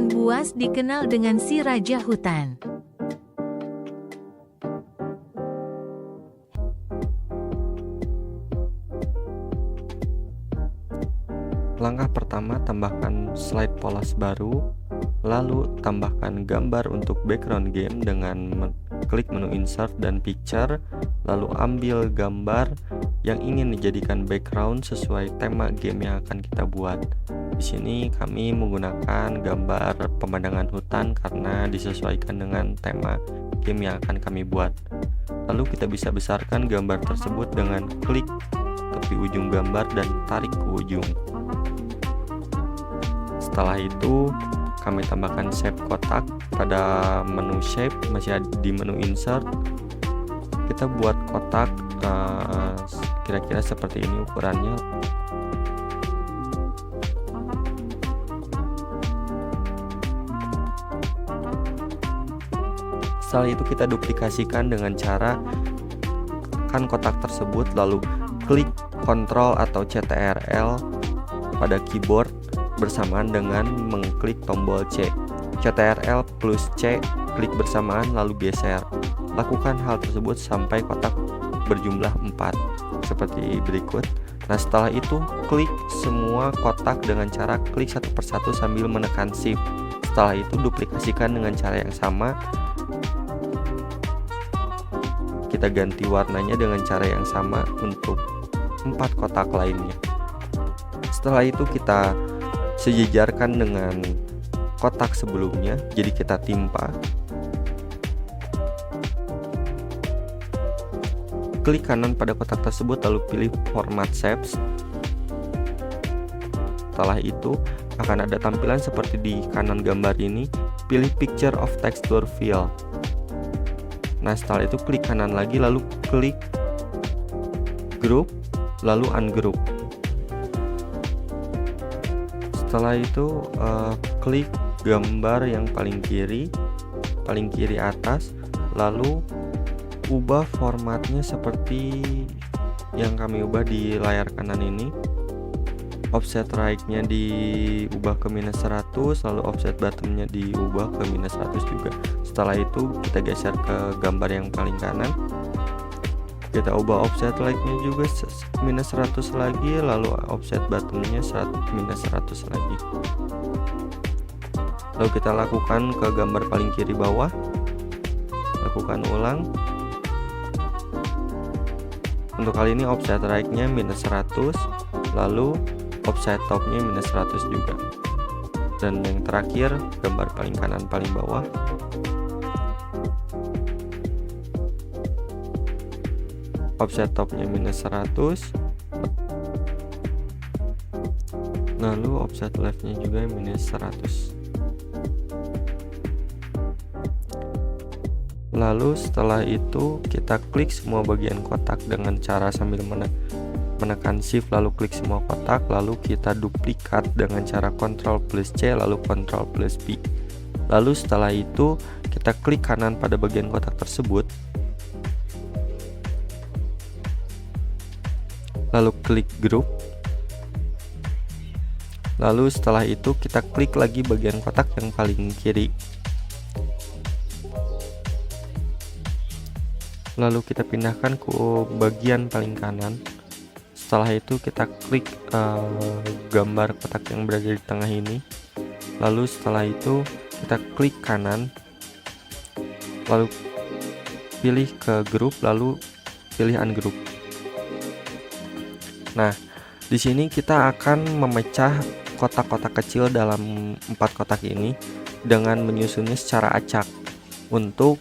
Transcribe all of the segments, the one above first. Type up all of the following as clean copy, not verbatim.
hewan buas dikenal dengan si raja hutan. Langkah pertama, tambahkan slide polos baru, lalu tambahkan gambar untuk background game dengan klik menu insert dan picture, lalu ambil gambar yang ingin dijadikan background sesuai tema game yang akan kita buat. Di sini kami menggunakan gambar pemandangan hutan karena disesuaikan dengan tema game yang akan kami buat. Lalu kita bisa besarkan gambar tersebut dengan klik tepi ujung gambar dan tarik ke ujung. Setelah itu kami tambahkan shape kotak pada menu shape, masih di menu insert. Kita buat kotak kira-kira seperti ini ukurannya. Setelah itu kita duplikasikan dengan cara tekan kotak tersebut, lalu klik Ctrl atau CTRL pada keyboard bersamaan dengan mengklik tombol C. CTRL plus C, klik bersamaan lalu geser. Lakukan hal tersebut sampai kotak berjumlah 4 seperti berikut. Nah, setelah itu klik semua kotak dengan cara klik satu persatu sambil menekan Shift. Setelah itu duplikasikan dengan cara yang sama. Kita ganti warnanya dengan cara yang sama untuk 4 kotak lainnya. Setelah itu kita sejajarkan dengan kotak sebelumnya, jadi kita timpa. Klik kanan pada kotak tersebut lalu pilih format shapes. Setelah itu akan ada tampilan seperti di kanan gambar ini, pilih picture of texture fill. Nah, setelah itu klik kanan lagi lalu klik group lalu ungroup. Setelah itu klik gambar yang paling kiri atas, lalu ubah formatnya seperti yang kami ubah di layar kanan ini. Offset right-nya diubah ke -100, lalu offset bottom-nya diubah ke -100 juga. Setelah itu kita geser ke gambar yang paling kanan. Kita ubah offset right-nya juga -100 lagi, lalu offset bottom-nya -100 lagi. Lalu kita lakukan ke gambar paling kiri bawah. Lakukan ulang. Untuk kali ini offset right-nya -100, lalu offset top-nya -100 juga. Dan yang terakhir gambar paling kanan paling bawah. Offset topnya -100, lalu offset leftnya juga -100. Lalu setelah itu kita klik semua bagian kotak dengan cara sambil menekan shift lalu klik semua kotak, lalu kita duplikat dengan cara Ctrl plus C lalu Ctrl plus V. Lalu setelah itu kita klik kanan pada bagian kotak tersebut, lalu klik group. Lalu setelah itu kita klik lagi bagian kotak yang paling kiri. Lalu kita pindahkan ke bagian paling kanan. Setelah itu kita klik gambar kotak yang berada di tengah ini. Lalu setelah itu kita klik kanan, lalu pilih ke group, lalu pilih ungroup. Nah, di sini kita akan memecah kotak-kotak kecil dalam 4 kotak ini dengan menyusunnya secara acak untuk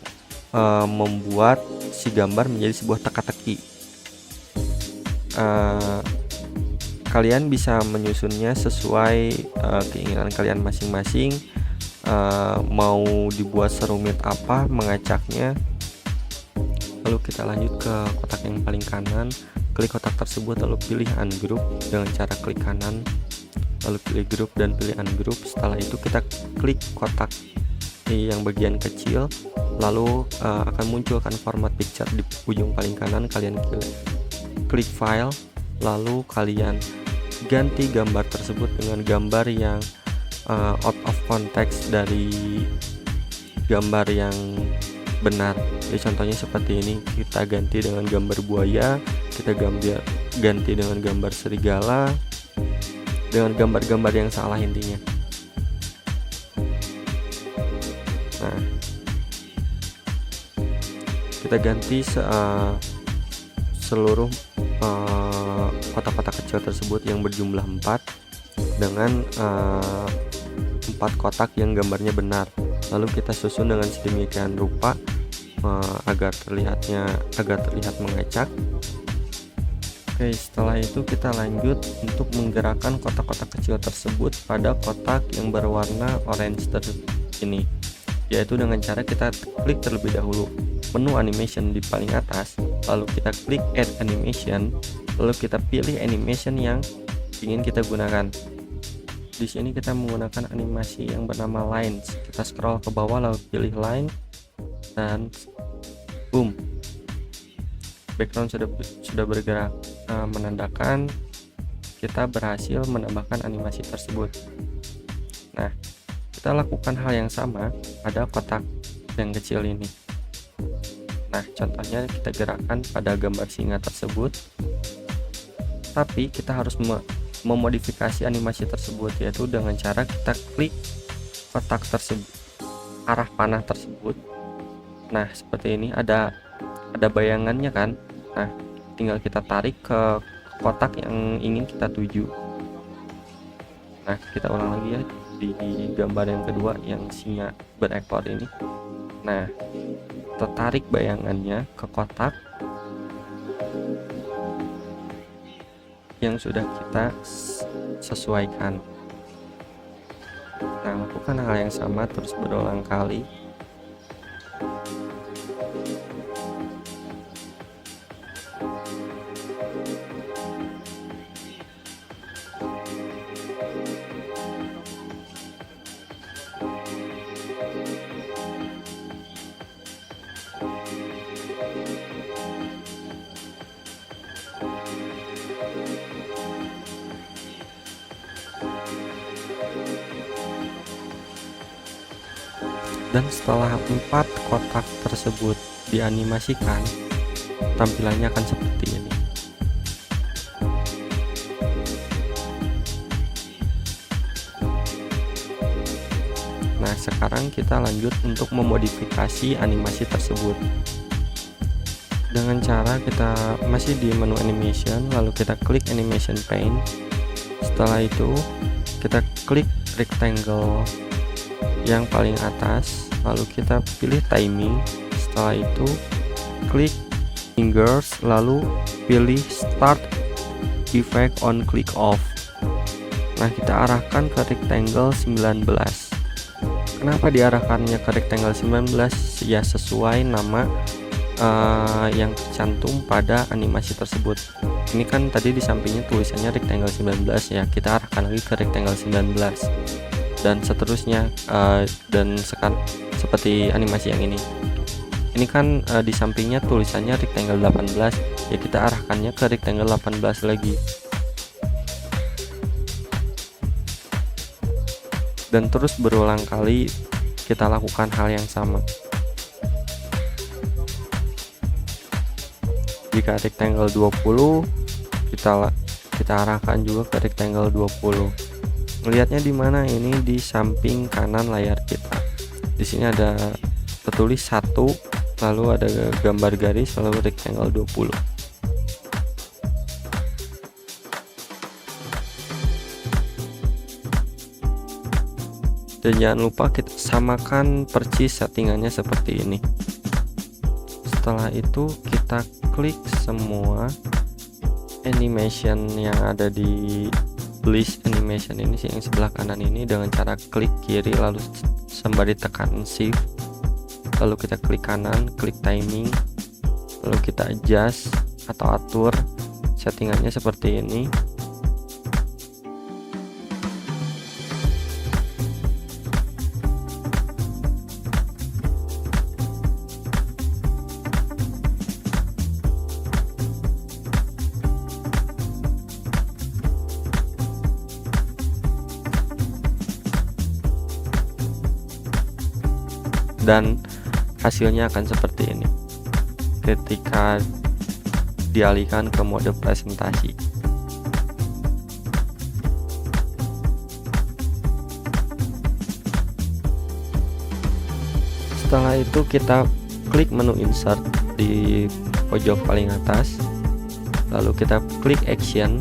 membuat si gambar menjadi sebuah teka-teki. Kalian bisa menyusunnya sesuai keinginan kalian masing-masing. Mau dibuat serumit apa mengacaknya. Lalu kita lanjut ke kotak yang paling kanan. Klik kotak tersebut lalu pilih ungroup dengan cara klik kanan, lalu pilih group dan pilih ungroup. Setelah itu kita klik kotak yang bagian kecil, lalu akan munculkan format picture di ujung paling kanan. Kalian klik file, lalu kalian ganti gambar tersebut dengan gambar yang out of context dari gambar yang benar. Jadi contohnya seperti ini, kita ganti dengan gambar buaya, kita ganti dengan gambar serigala, dengan gambar-gambar yang salah intinya. Nah, kita ganti seluruh kotak-kotak kecil tersebut yang berjumlah 4 dengan 4 kotak yang gambarnya benar. Lalu kita susun dengan sedemikian rupa agar terlihat mengacak. Oke, setelah itu kita lanjut untuk menggerakkan kotak-kotak kecil tersebut pada kotak yang berwarna orange ini, yaitu dengan cara kita klik terlebih dahulu menu animation di paling atas, lalu kita klik add animation, lalu kita pilih animation yang ingin kita gunakan. Di sini kita menggunakan animasi yang bernama lines. Kita scroll ke bawah lalu pilih line dan boom, background sudah bergerak, menandakan kita berhasil menambahkan animasi tersebut. Nah, kita lakukan hal yang sama pada kotak yang kecil ini. Nah, contohnya kita gerakkan pada gambar singa tersebut, tapi kita harus memodifikasi animasi tersebut, yaitu dengan cara kita klik kotak tersebut, arah panah tersebut. Nah, seperti ini ada bayangannya kan. Nah, tinggal kita tarik ke kotak yang ingin kita tuju. Nah, kita ulang lagi ya di gambar yang kedua yang singa berekor ini. Nah, kita tarik bayangannya ke kotak yang sudah kita sesuaikan. Nah, lakukan hal yang sama terus berulang kali. Dan setelah 4 kotak tersebut dianimasikan, tampilannya akan seperti ini. Nah, sekarang kita lanjut untuk memodifikasi animasi tersebut dengan cara kita masih di menu animation, lalu kita klik animation pane. Setelah itu kita klik rectangle yang paling atas, lalu kita pilih timing. Setelah itu klik fingers, lalu pilih start effect on click off. Nah, kita arahkan ke rectangle 19. Kenapa diarahkannya ke rectangle 19? Ya, sesuai nama yang tercantum pada animasi tersebut. Ini kan tadi di sampingnya tulisannya rectangle 19 ya, kita arahkan lagi ke rectangle 19 dan seterusnya, dan seperti animasi yang ini kan di sampingnya tulisannya rectangle 18 ya, kita arahkannya ke rectangle 18 lagi, dan terus berulang kali kita lakukan hal yang sama. Jika rectangle 20 kita arahkan juga ke rectangle 20. Melihatnya di mana? Ini di samping kanan layar kita. Di sini ada tertulis 1, lalu ada gambar garis, lalu rectangle 20. Dan jangan lupa kita samakan persis settingannya seperti ini. Setelah itu kita klik semua animation yang ada di list animation ini sih, yang sebelah kanan ini, dengan cara klik kiri lalu sembari tekan shift, lalu kita klik kanan, klik timing, lalu kita adjust atau atur settingannya seperti ini. dan hasilnya akan seperti ini ketika dialihkan ke mode presentasi. Setelah itu kita klik menu insert di pojok paling atas, lalu kita klik action,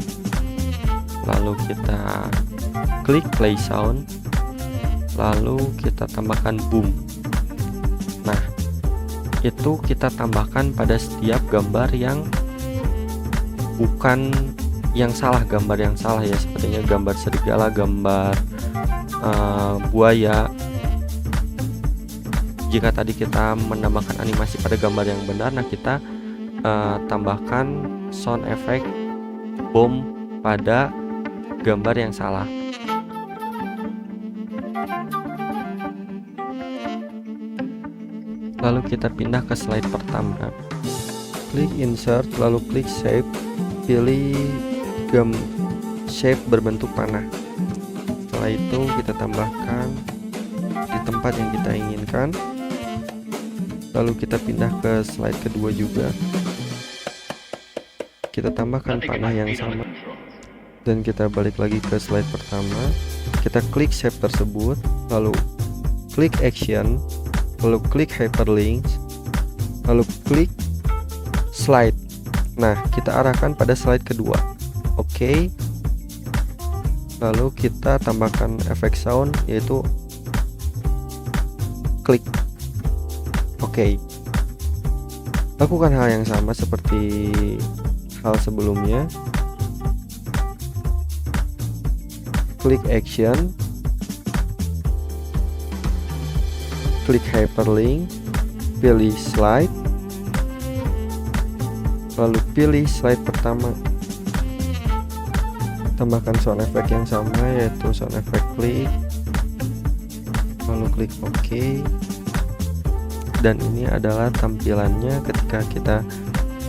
lalu kita klik play sound, lalu kita tambahkan boom. Nah, itu kita tambahkan pada setiap gambar yang bukan yang salah, gambar yang salah ya, sepertinya gambar serigala, gambar buaya. Jika tadi kita menambahkan animasi pada gambar yang benar, nah kita tambahkan sound effect boom pada gambar yang salah. Lalu kita pindah ke slide pertama, klik insert, lalu klik shape, pilih shape berbentuk panah. Setelah itu kita tambahkan di tempat yang kita inginkan. Lalu kita pindah ke slide kedua juga, kita tambahkan panah yang sama, dan kita balik lagi ke slide pertama. Kita klik shape tersebut, lalu klik action, lalu klik hyperlinks, lalu klik slide. Nah, kita arahkan pada slide kedua. Oke. Lalu kita tambahkan efek sound, yaitu klik. Oke. Lakukan hal yang sama seperti hal sebelumnya. Klik action, klik hyperlink, pilih slide, lalu pilih slide pertama. Tambahkan sound effect yang sama, yaitu sound effect klik, lalu klik OK. Dan ini adalah tampilannya ketika kita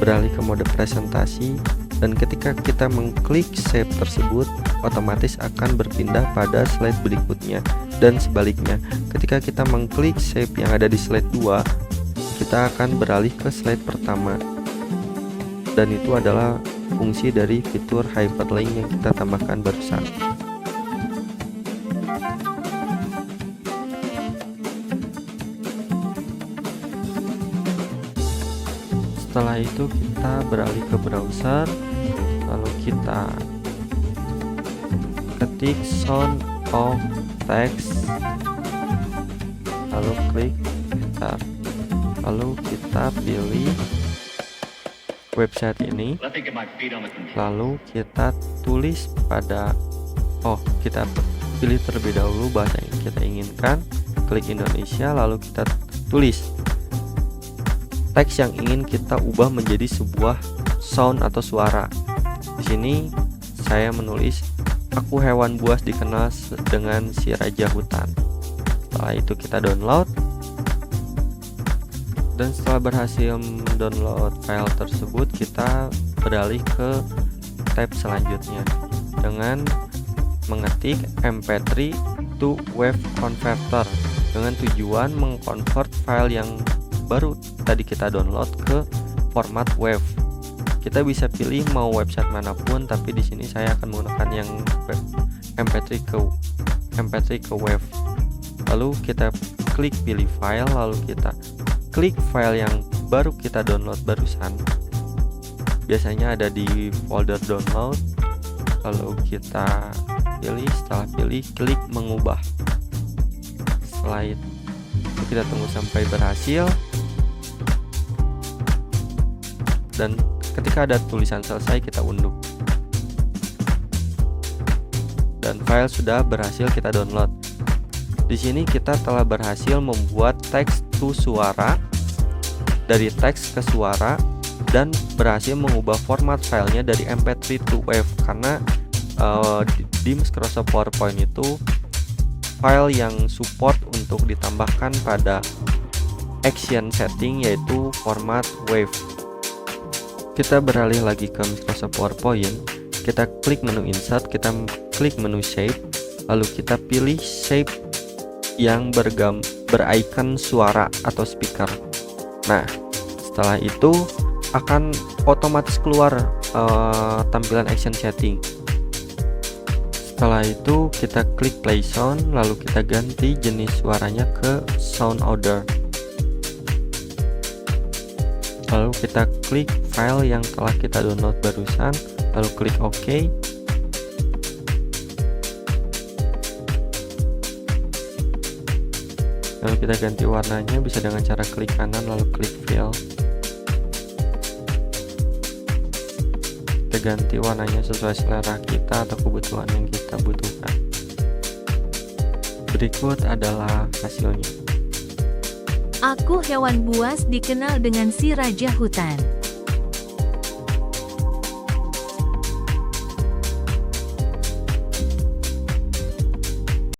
beralih ke mode presentasi, dan ketika kita mengklik shape tersebut otomatis akan berpindah pada slide berikutnya, dan sebaliknya ketika kita mengklik shape yang ada di slide 2 kita akan beralih ke slide pertama, dan itu adalah fungsi dari fitur hyperlink yang kita tambahkan barusan. Setelah itu kita beralih ke browser, lalu kita ketik sound of text, lalu klik enter, lalu kita pilih website ini, lalu kita tulis pada kita pilih terlebih dahulu bahasa yang kita inginkan, klik Indonesia, lalu kita tulis teks yang ingin kita ubah menjadi sebuah sound atau suara. Di sini saya menulis, aku hewan buas dikenal dengan si raja hutan. Setelah itu kita download, dan setelah berhasil mendownload file tersebut kita beralih ke tab selanjutnya dengan mengetik mp3 to wave converter dengan tujuan mengkonvert file yang baru tadi kita download ke format WAV. Kita bisa pilih mau website manapun, tapi di sini saya akan menggunakan yang mp3 ke WAV. Lalu kita klik pilih file, lalu kita klik file yang baru kita download barusan. Biasanya ada di folder download. Lalu kita pilih, setelah pilih klik mengubah. Setelah itu kita tunggu sampai berhasil. Dan ketika ada tulisan selesai kita unduh, dan file sudah berhasil kita download. Di sini kita telah berhasil membuat teks to suara, dari teks ke suara, dan berhasil mengubah format filenya dari mp3 to WAV, karena di Microsoft PowerPoint itu file yang support untuk ditambahkan pada action setting yaitu format WAV. Kita beralih lagi ke Microsoft PowerPoint, kita klik menu insert, kita klik menu shape, lalu kita pilih shape yang bericon suara atau speaker. Nah, setelah itu akan otomatis keluar tampilan action setting. Setelah itu kita klik play sound, lalu kita ganti jenis suaranya ke sound order. Lalu kita klik file yang telah kita download barusan, lalu klik OK. Lalu kita ganti warnanya, bisa dengan cara klik kanan lalu klik fill. Kita ganti warnanya sesuai selera kita atau kebutuhan yang kita butuhkan. Berikut adalah hasilnya. Aku hewan buas dikenal dengan si raja hutan.